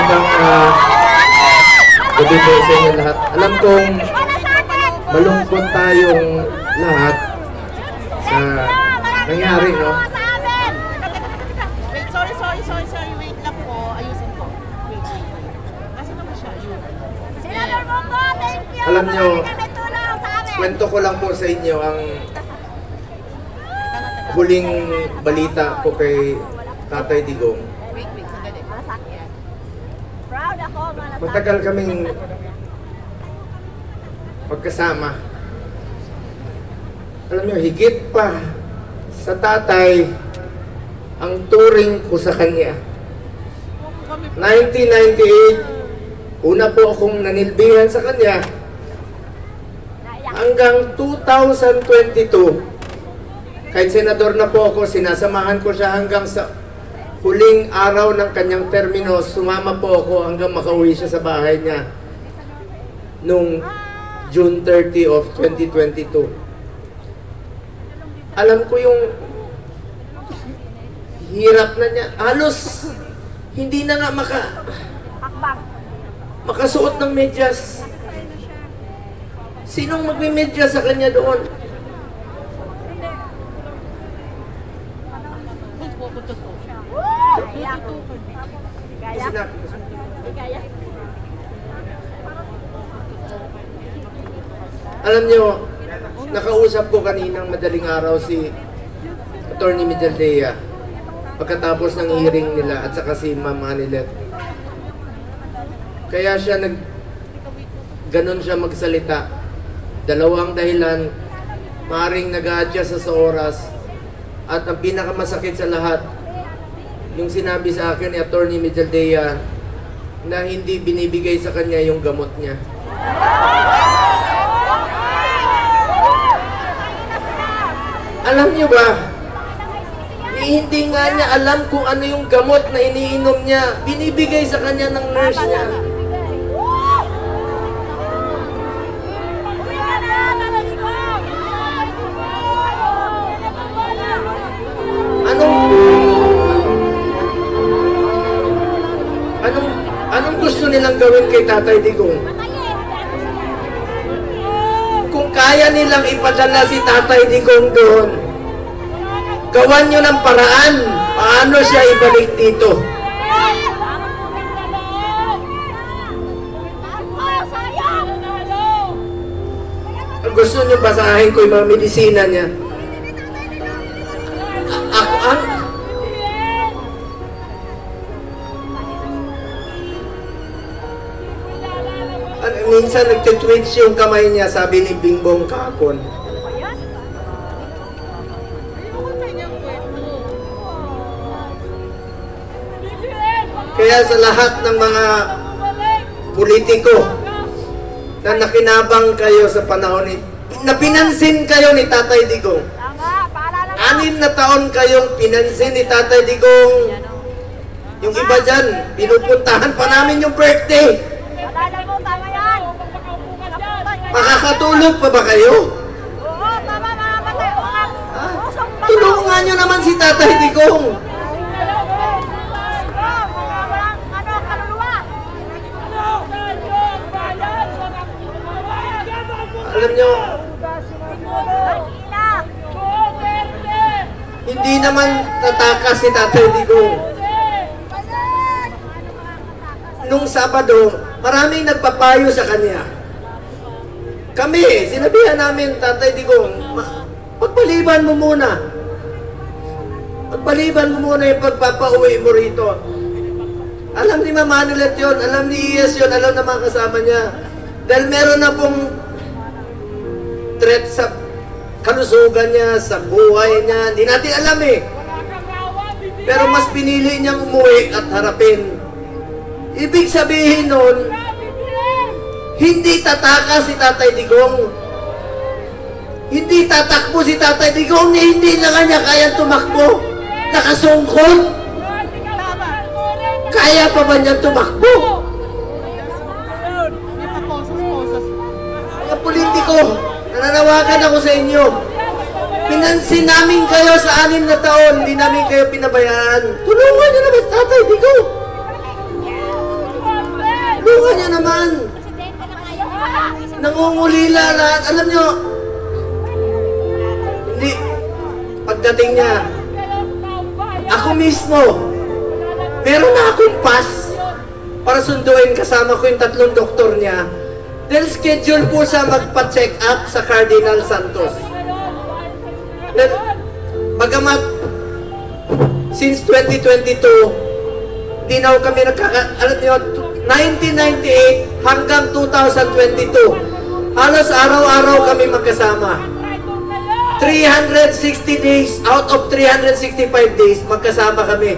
magandang gabi po sa inyo lahat. Alam kong malungkot tayong lahat sa nangyari, no? Wait, sorry. Wait lang po. Ayusin ko. Wait. Kasi naman siya, yun. Senator Bongo, thank you! Alam nyo, Marami tulong sa amin. kwento ko lang po sa inyo ang huling balita ko kay Tatay Digong. Wait, sandali. Masakit. Proud ako, mga Matagal kaming magkasama. Alam nyo, higit pa sa tatay ang turing ko sa kanya. 1998, una po akong nanilbihan sa kanya. Hanggang 2022, kahit senador na po ako, sinasamahan ko siya hanggang sa huling araw ng kanyang termino. Sumama po ako hanggang makauwi siya sa bahay niya nung June 30 of 2022. Alam ko yung hirap na niya. Halos hindi na nga makasuot ng medyas. Sinong magme-medyas sa kanya doon? Alam nyo, nakausap ko kaninang madaling araw si Atty. Medaldea pagkatapos ng hearing nila at saka si Ma'am Anilet. Kaya siya ganon siya magsalita. Dalawang dahilan, maaaring nag-a-adjust sa oras, at ang pinakamasakit sa lahat, yung sinabi sa akin ni Atty. Medaldea na hindi binibigay sa kanya yung gamot niya. Alam niyo ba, hindi nga niya alam kung ano yung gamot na iniinom niya. Binibigay sa kanya ng nurse niya. Anong gusto nilang gawin kay Tatay Digong? Kung kaya nilang ipadala si Tatay Digong doon, gawan nyo ng paraan paano siya ibalik dito. Gusto nyo basahin ko yung mga medisina niya? Minsan nagtitwitch yung kamay niya, sabi ni Bingbong kahapon. Kaya sa lahat ng mga politiko na nakinabang kayo sa panahon na pinansin kayo ni Tatay Digong. 6 na taon kayong pinansin ni Tatay Digong. Yung iba dyan, pinupuntahan pa namin yung birthday. Makakatulog pa ba kayo? Oo, tama mga patay. Tulungan nyo naman si Tatay Digong. Alam nyo, hindi naman tatakas si Tatay Digong. Nung Sabado, maraming nagpapayo sa kanya. Kami, sinabihan namin, Tatay Digong, pagpaliban mo muna. Pagpaliban mo muna yung pagpapauwi mo rito. Alam ni Ma'am Anilet yun, alam ni Iyes yun, alam na mga kasama niya. Dahil meron na pong threat sa kalusugan niya, sa buhay niya. Hindi natin alam eh. Pero mas pinili niyang umuwi at harapin. Ibig sabihin nun, hindi tatakas si Tatay Digong. Hindi tatakbo si Tatay Digong, hindi na kanya kaya tumakbo. Nakasungkot. Kaya pa ba niya tumakbo? Mga politiko, nananawagan ako sa inyo. Pinansin namin kayo sa 6 na taon, hindi namin kayo pinabayaan. Tulungan niyo naman Tatay Digong. alam nyo, hindi, pagdating niya, ako mismo, meron na akong pass para sunduin kasama ko yung 3 doktor niya. Dahil schedule po siya magpa-check up sa Cardinal Santos. Then, bagamat, since 2022, di na kami alam niyo, 1998 hanggang 2022, halos araw-araw kami magkasama. 360 days, out of 365 days, magkasama kami.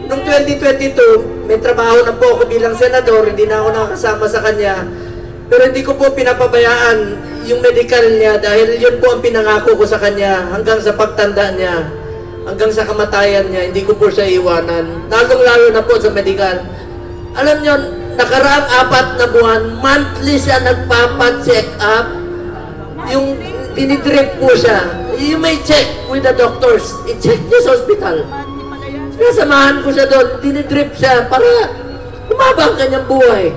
Noong 2022, may trabaho na po ako bilang senador, hindi na ako nakakasama sa kanya. Pero hindi ko po pinapabayaan yung medical niya dahil yun po ang pinangako ko sa kanya hanggang sa pagtanda niya, hanggang sa kamatayan niya, hindi ko po siya iwanan. Lalong-lalo na po sa medical. Alam niyo, nakaraang 4 na buwan, monthly siya nagpapa-check up. Yung dinidrip po siya. You may check with the doctors. I-check niyo sa hospital. Sinasamahan ko siya doon, dinidrip siya para umaba ang kanyang buhay.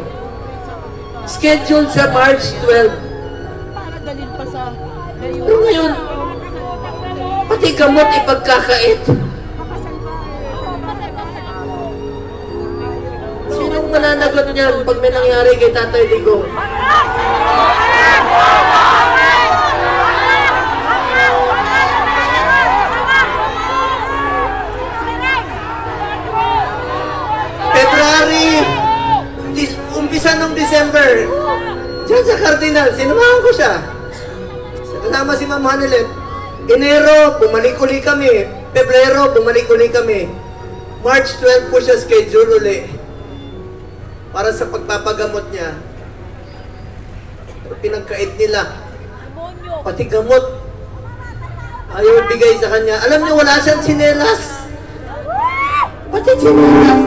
Scheduled siya March 12. Para dalhin pa sa Pero ngayon, pati gamot ipagkakait. Sinong mananagot niyan pag may nangyari kay Tatay Digong? February, umpisa ng December, dyan sa Cardinal, sinamahan ko siya. Kasama si Ma'am Hanelet. Enero, bumalik uli kami. Pebrero, bumalik uli kami. March 12 po siya schedule uli para sa pagpapagamot niya. Pero pinagkait nila. Pati gamot. Ayaw ibigay sa kanya. Alam niyo, wala siyang tsinelas. Pati tsinelas.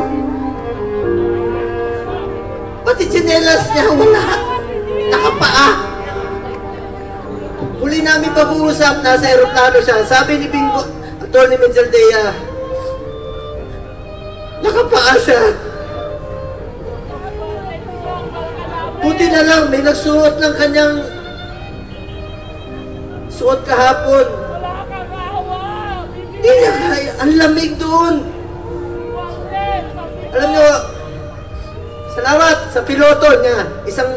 Pati tsinelas niya, wala. Nakapaa. Huli namin pag-uusap, nasa aeroplano siya. Sabi ni Bingo, Atty. Mejaldea, nakapaa siya. Buti na lang, may nagsuot ng kanyang suot kahapon. Hindi niya kaya, ang lamig doon. Alam niyo, salamat sa piloto niya, isang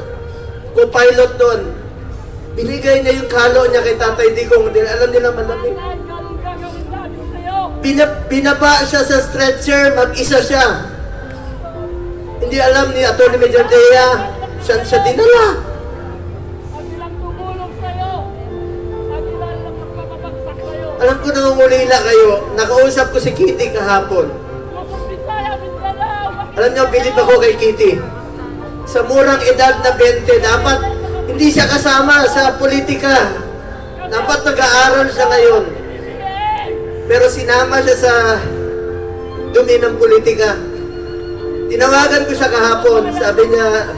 co-pilot doon. Binigay niya yung kalo niya kay Tatay Digong dahil alam nila malamig. Binaba siya sa stretcher, mag-isa siya. Hindi alam ni Atty. Mejaldea, saan siya dinala. Alam ko nangungulila kayo, nakausap ko si Kitty kahapon. Alam niyo, bilib ako kay Kitty. Sa murang edad na 20, dapat hindi siya kasama sa politika. Dapat nag-aaral siya ngayon. Pero sinama siya sa dumi ng politika. Tinawagan ko siya kahapon. Sabi niya,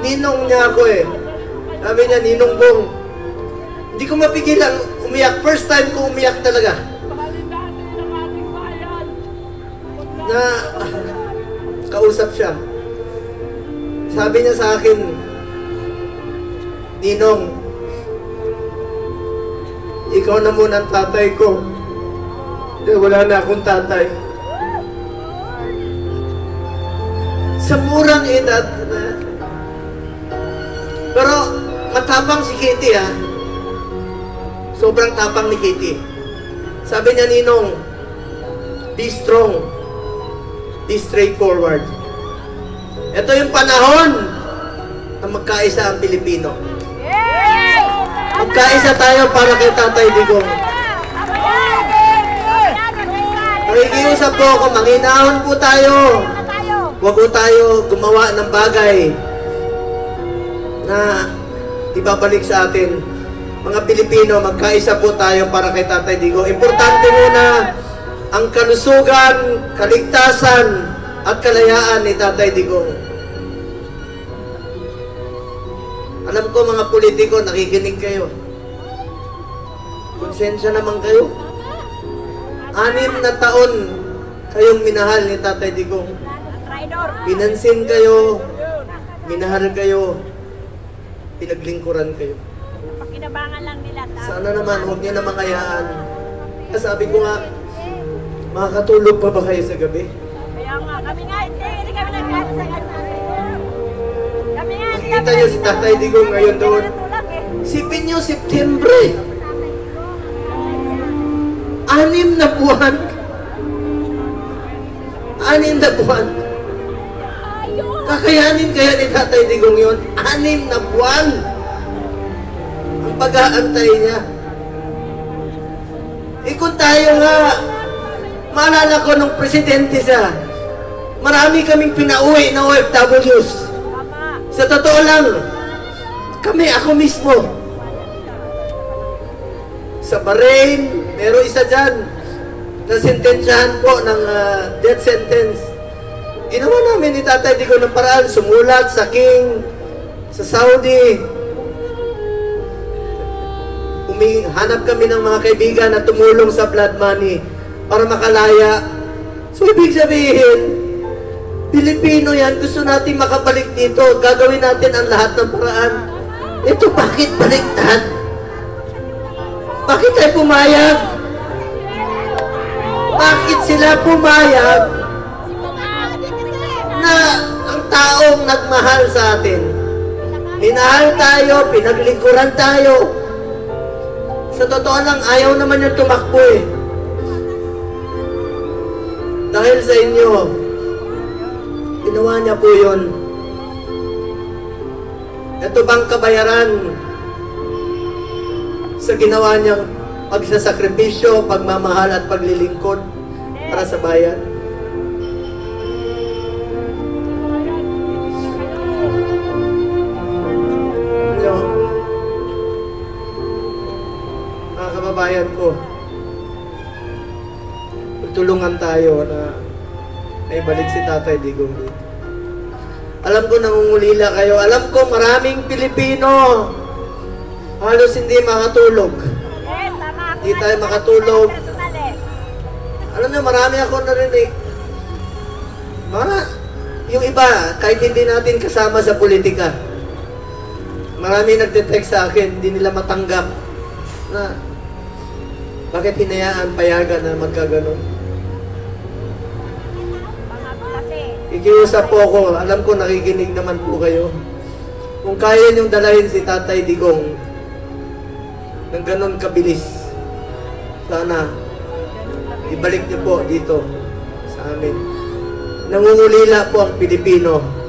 ninong niya ako eh. Sabi niya, Ninong Bong. Hindi ko mapigilan umiyak. First time ko umiyak talaga. Na kausap siya. Sabi niya sa akin, Ninong, ikaw na muna ang tatay ko. Dahil wala na akong tatay. Sa murang edad na. Pero matapang si Kitty ha. Sobrang tapang ni Kitty. Sabi niya, Ninong, be strong. Be straightforward. Ito yung panahon na magkaisa ang Pilipino. Magkaisa tayo para kay Tatay Digong. Nakikiusap po ako, manginahon po tayo. Huwag po tayo gumawa ng bagay na ibabalik sa atin. Mga Pilipino, magkaisa po tayo para kay Tatay Digong. Importante muna ang kalusugan, kaligtasan, at kalayaan ni Tatay Digong. Alam ko mga politiko, nakikinig kayo. Konsensya naman kayo. 6 na taon kayong minahal ni Tatay Digong. Pinansin kayo, minahal kayo. pinaglingkuran kayo. Pakinabangan lang nila. Sana naman, huwag niyo na makayaan. Kasi sabi ko nga, makakatulog pa ba kayo sa gabi? Kaya nga, kami nga, hindi kami nagkakaroon sa ganun. Kami nga, hindi Nakikita niyo si Tatay Digong ngayon doon. Sipin niyo, September. 6 na buwan. 6 na buwan. Kakayanin kaya ni Tatay Digong yun? 6 na buwan. Ang pag-aantay niya. Kung tayo nga, maalala ko nung presidente siya, marami kaming pinauwi na OFWs. Sa totoo lang, kami, ako mismo. Sa Bahrain, meron isa dyan, na sentensyahan po ng death sentence. Ginawa namin ni Tatay Digong ng paraan, sumulat sa King, sa Saudi. Hanap kami ng mga kaibigan na tumulong sa blood money para makalaya. So, ibig sabihin, Pilipino yan, gusto natin makabalik dito. Gagawin natin ang lahat ng paraan. Ito, bakit baliktad? Bakit tayo pumayag? Bakit sila pumayag na ang taong nagmahal sa atin? Minahal tayo, pinaglingkuran tayo. Sa totoo lang, ayaw naman yung tumakbo eh. Dahil sa inyo, ginawa niya po yun. Ito bang kabayaran sa ginawa niyang pagsasakripisyo, pagmamahal at paglilingkod para sa bayan? Kababayan ko, tulungan tayo na ibalik si Tatay Digong dito. Alam ko nangungulila kayo. Alam ko maraming Pilipino halos hindi makatulog. Hindi tayo makatulog. Alam niyo, marami ako narinig. Yung iba, kahit hindi natin kasama sa politika, marami nagte-text sa akin, hindi nila matanggap na bakit hinayaan, payagan na magkaganon? Ikiusap po ako. Alam ko nakikinig naman po kayo. Kung kaya niyong dalahin si Tatay Digong ng ganon kabilis, sana ibalik niyo po dito sa amin. Nangungulila po ang Pilipino.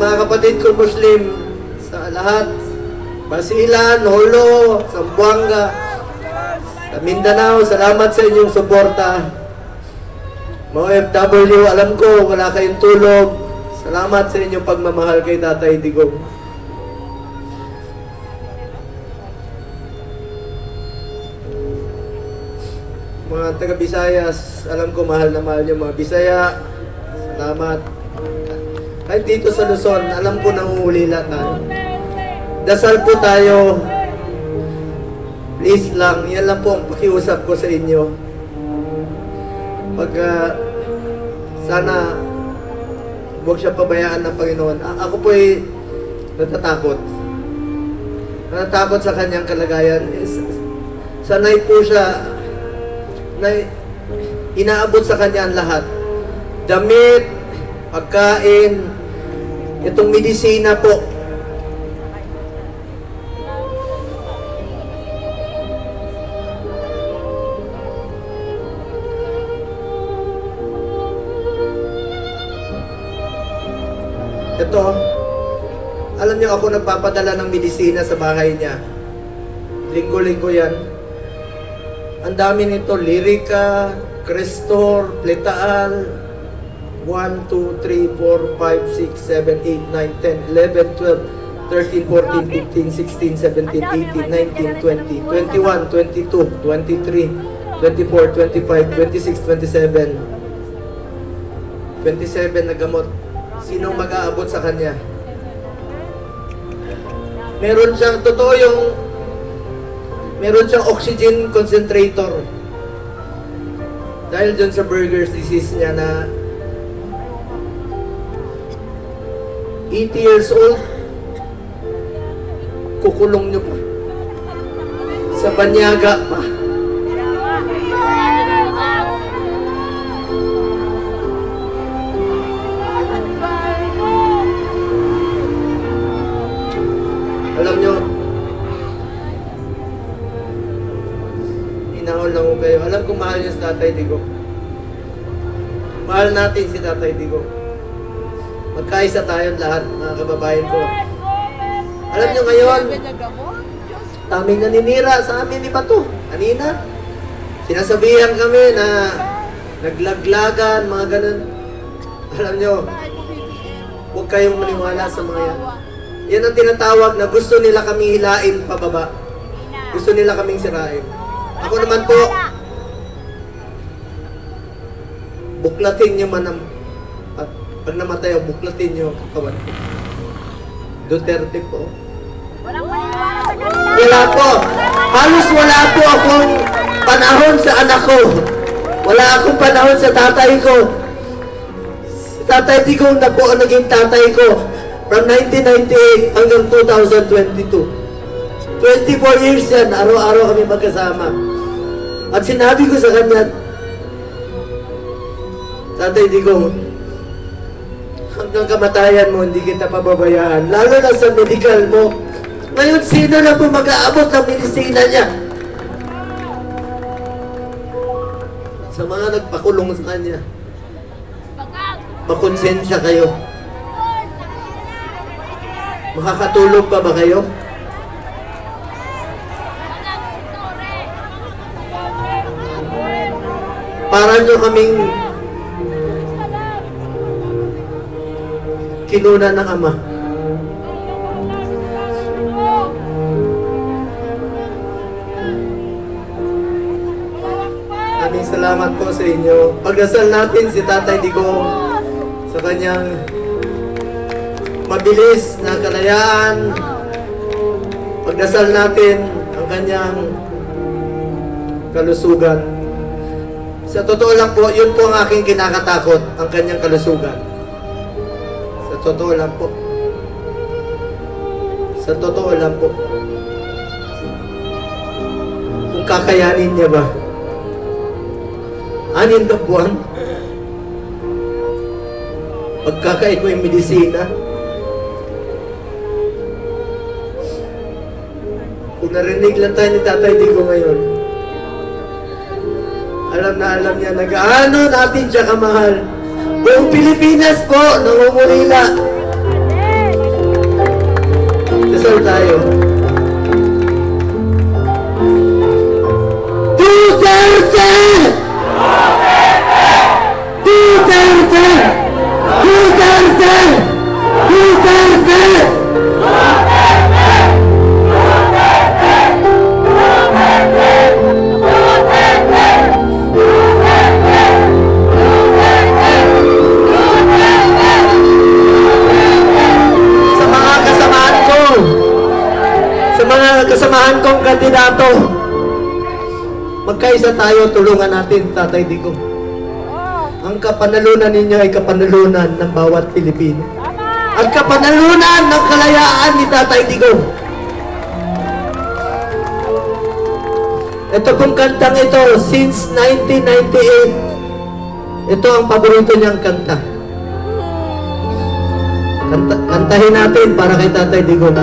Mga kapatid ko Muslim sa lahat, Basilan, Holo, Zamboanga, sa Mindanao, salamat sa inyong suporta. Mga OFW, alam ko wala kayong tulog. Salamat sa inyong pagmamahal kay Tatay Digong. Mga taga Visayas, alam ko mahal na mahal yung mga Bisaya. Salamat. Kahit dito sa Luzon, alam ko nangungulila tayo. Dasal po tayo. Please lang, yan lang po ang pakiusap ko sa inyo. Pag sana huwag siya pabayaan ng Panginoon. Ako po ay natatakot. Natatakot sa kanyang kalagayan. Sanay po siya na inaabot sa kanya ang lahat. Damit, pagkain, itong medisina po. Ito, alam niyo ako nagpapadala ng medisina sa bahay niya. Linggo-linggo yan. Ang dami nito, Lyrica, Crestor, Pletaal, 1, 2, 3, 4, 5, 6, 7, 8, 9, 10, 11, 12, 13, 14, 15, 16, 17, 18, 19, 20, 21, 22, 23, 24, 25, 26, 27. 27 na gamot. Sinong mag-aabot sa kanya? Meron siyang, totoo yung, meron siyang oxygen concentrator. Dahil dun sa burger's disease niya na 80 years old, kukulong niyo pa. Sa banyaga pa. Alam niyo, inahol lang ko kayo. Alam kong mahal niyo si Tatay Digong. Mahal natin si Tatay Digong. Magkaisa tayong lahat, mga kababayan ko. Alam niyo ngayon, taming naninira sa amin ni Bato. Kanina, sinasabihan kami na naglaglagan, mga ganun. Alam niyo, huwag kayong maniwala sa mga yan. Yan ang tinatawag na gusto nila kami hilain pababa. Gusto nila kaming sirain. Ako naman po, buklatin niyo man ang, at pag namatay ako, buklatin niyo ang katawan ko. Duterte po. Walang maniwala sa kanila. Wala po. Halos wala po akong panahon sa anak ko. Wala akong panahon sa tatay ko. Si Tatay Digong na po ang naging tatay ko from 1998 hanggang 2022. 24 years yan, araw-araw kami magkasama. At sinabi ko sa kanya, Tatay Digong, hanggang kamatayan mo, hindi kita pababayaan. Lalo na sa medical mo. Ngayon, sino na po mag-aabot ng medisina niya? Sa mga nagpakulong sa kanya, makonsensya kayo. Makakatulog pa ba kayo? Para nyo kaming kinuna ng Ama. Maraming salamat po sa inyo. Pagdasal natin si Tatay Digong sa kanyang mabilis na kalayaan. Pagdasal natin ang kanyang kalusugan. Sa totoo lang po, yun po ang aking kinakatakot, ang kanyang kalusugan. Sa totoo lang po. Sa totoo lang po. Kung kakayanin niya ba? 6 na buwan? Pagkakain mo yung medisina? Kung narinig lang tayo ni Tatay Digong ngayon, alam na alam niya na gaano natin siya kamahal. Buong Pilipinas po, nangungulila. Dasal tayo. Duterte! Duterte! Duterte! Duterte! Kasamahan kong kandidato, magkaisa tayo, tulungan natin Tatay Digong. Ang kapanalunan ninyo ay kapanalunan ng bawat Pilipino. Ang kapanalunan ng kalayaan ni Tatay Digong. Ito pong kantang ito, since 1998, ito ang paborito niyang kanta. Kantahin natin para kay Tatay Digong.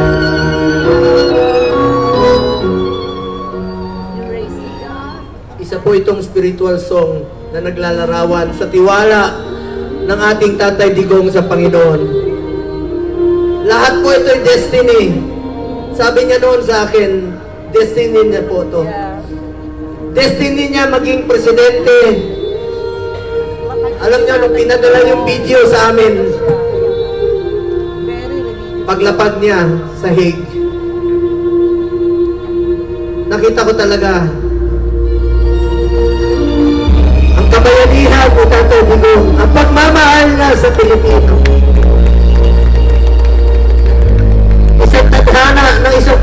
Isa po itong spiritual song na naglalarawan sa tiwala ng ating Tatay Digong sa Panginoon. Lahat po ito ay destiny. Sabi niya noon sa akin, destiny niya po ito. Destiny niya maging presidente. Alam niyo, nung pinadala yung video sa amin, paglapag niya sa Hague, nakita ko talaga ang kabayanihan ni Tatay Digong, ang pagmamahal na sa Pilipino. Isang tadhana ng isang